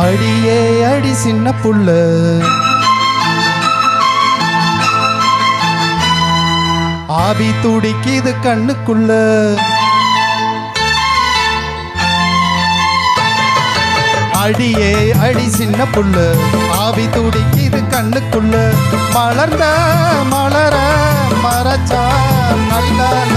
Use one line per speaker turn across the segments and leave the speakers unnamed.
அடியே அடி சின்ன புள்ள, ஆவி துடிக்குது கண்ணுக்குள்ள. அடியே அடி சின்ன புள்ள, ஆவி துடிக்குது கண்ணுக்குள்ள. மலர்ந்த மலர மரச்சா நல்லால.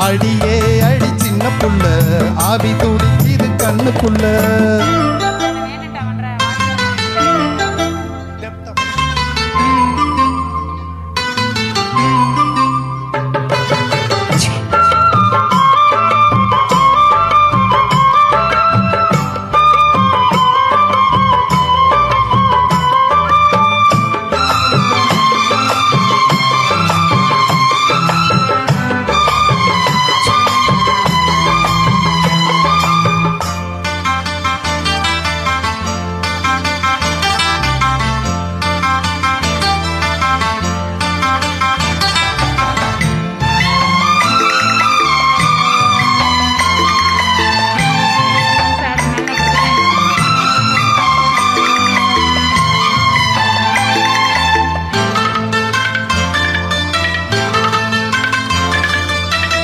அடியே அடி சின்ன புள்ள, ஆவி துடிக்குது கண்ணுக்குள்ள.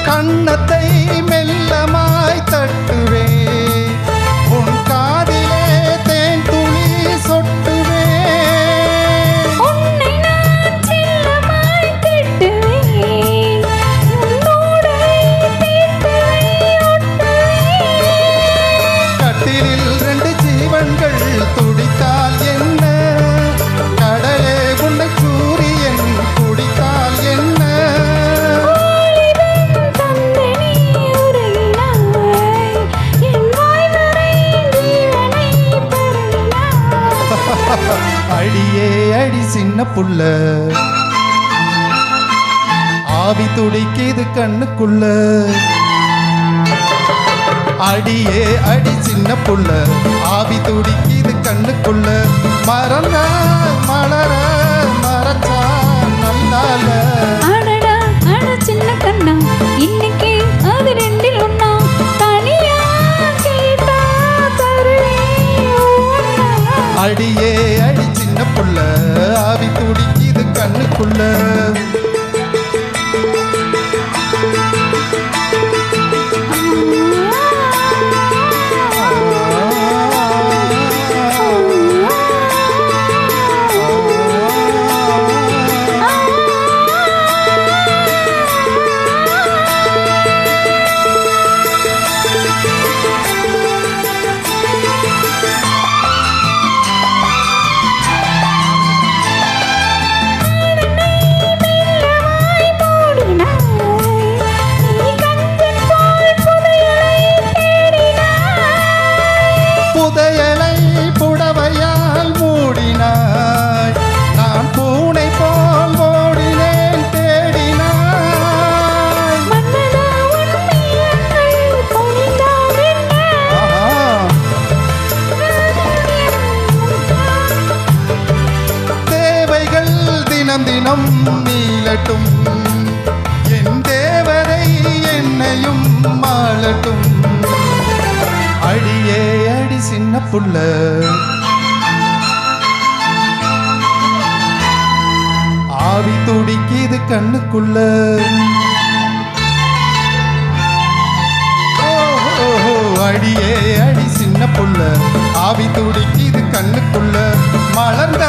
கண்ணத்தை மெல்லமாய் தட்டுவே, உன் காதிலே தேன் துளி சொட்டுவே.
உன்னை நான் செல்லமாய் திட்டுவேன், உன்னோடு தீர்த்துவை ஒட்டுவேன்.
கட்டிலில் 2 ஜீவன்கள் துடித்தால் என்ன, கடலே உன்னை சூரியன் குடித்தால் என்ன. அடியே அடி சின்ன புள்ள, ஆவி துடிக்குது கண்ணுக்குள்ள. அடியே அடி சின்ன புள்ள, ஆவி துடிக்குது கண்ணுக்குள்ள. மறந்த மலர மரச்சா நல்லால.
அடடா அட சின்ன கண்ணா, இன்னைக்கு அது ரெண்டில் ஒண்ணா. தனியா கேட்டா தருவேன் ஒண்ணா.
அடியே அடி சின்ன புள்ள, ஆவி துடிக்குது கண்ணுக்குள்ள. புதையலை புடவையால் மூடினாய், நான் பூனை போல் ஓடினேன் தேடினாய்.
மன்னதா உண்மையங்கள் பொழிந்தால் என்ன?
தேவைகள் தினம் தினம் மீளட்டும், என் தேவரை என்னையும் மாளட்டும். அடியே அடி சின்ன புள்ள, ஆவி துடிக்குது கண்ணுக்குள்ள. ஓஹோ அடியே அடி சின்ன புள்ள, ஆவி துடிக்குது கண்ணுக்குள்ள. மலர்ந்த